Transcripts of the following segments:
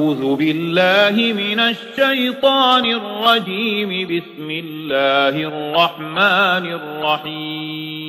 أعوذ بالله من الشيطان الرجيم بسم الله الرحمن الرحيم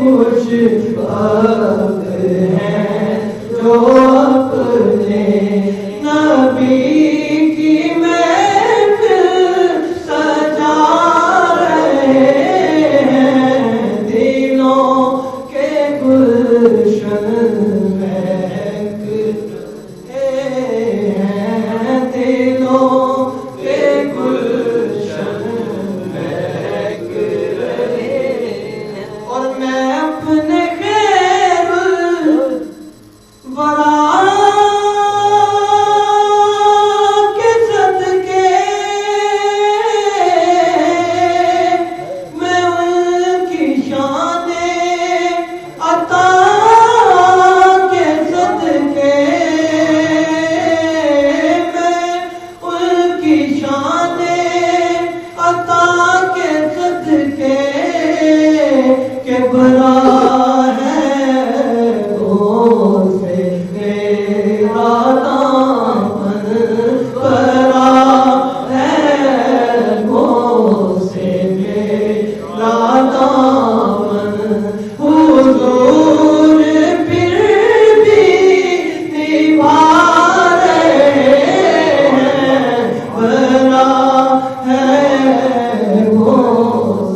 خوش وقت ہیں جو اپنے نبی کی محفل سجا رہے ہیں، دلوں کے گلشن مہک رہے ہیں، دلوں کے گلشن مہک رہے ہیں، اور میں اپنے خیر الورا کے صدقے میں ان کی شان عطا کے صدقے میں ان کی شان عطا کے صدقے کہ بھرا ہے سے میرا دامن، بھرا ہے سے میرا دامن، حضور پھر بھی نبھا رہے ہیں، بھرا ہے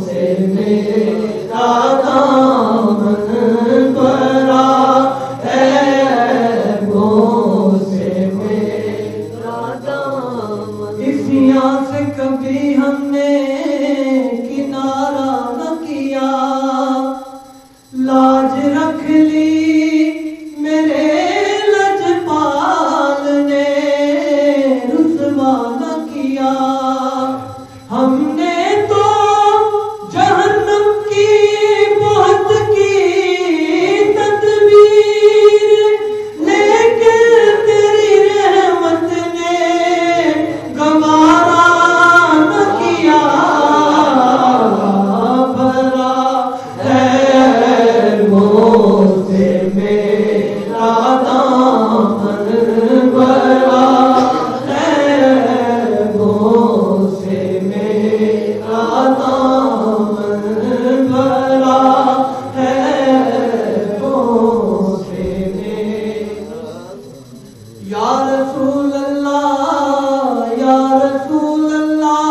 سے میرا دامن، بھرا ہے سے میرا دامن۔ اس یہاں سے کبھی ہم نے کنارہ نہ کیا، لاج رکھ لی میرے لجپال نے، رسوا نہ کیا ہم نے تو جہنم کی بہت کی تدبیر، لیکن تیری رحمت نے گوارا نہ کیا، بھرا ہے سے میرا دامن، بھرا ہے سے میرا دامن، بھرا ہے سے میرا۔ یا رسول اللہ، یا رسول اللہ،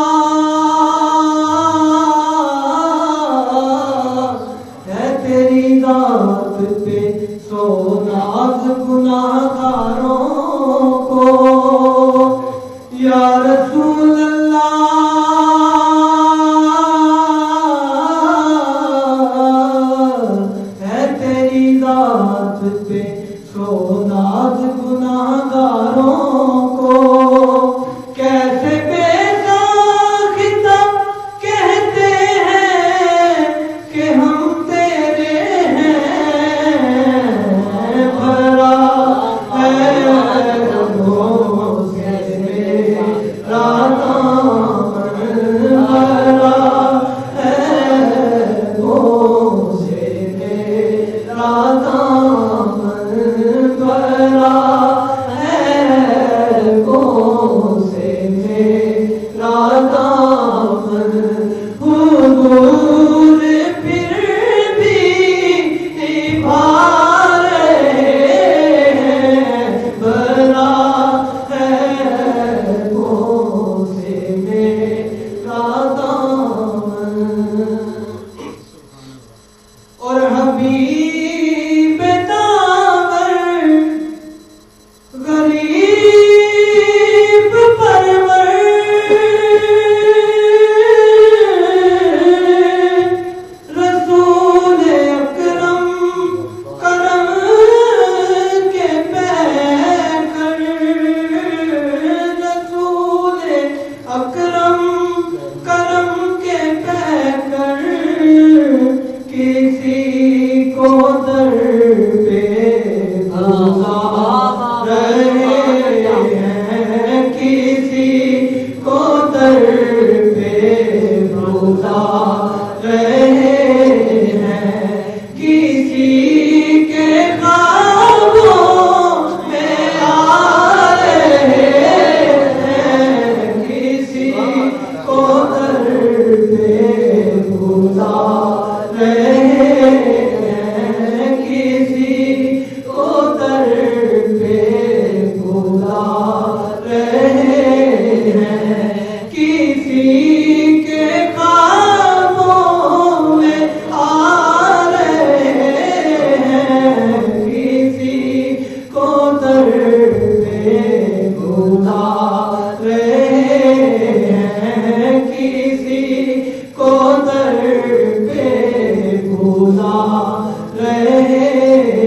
ہے تیری ذات پہ سو ناز گناہگاروں کو، یا رسول اللہ، ہے تیری ذات پہ سو ناز گناہگاروں کو، کیسے بے ساختہ کہتے ہیں کہ ہم تیرے ہیں، بھرا ہے سے میرا دامن، بھرا ہے سے میرا دامن، بھرا ہے سے میرا دامن، حضور پھر بھی نبھا رہے ہیں، بھرا ہے سے میرا دامن۔ اور حبیب دامن غریب پرور، رسول اکرم کرم کے پیکر، رسول اکرم کرم کے پیکر، کسی کو در پہ بھلا رہے ہیں، کسی کو در پہ بھلا رہے ہیں، کسی کے خوابوں میں آ رہے ہیں، کسی کو در پہ بھلا رہے ہیں، رہے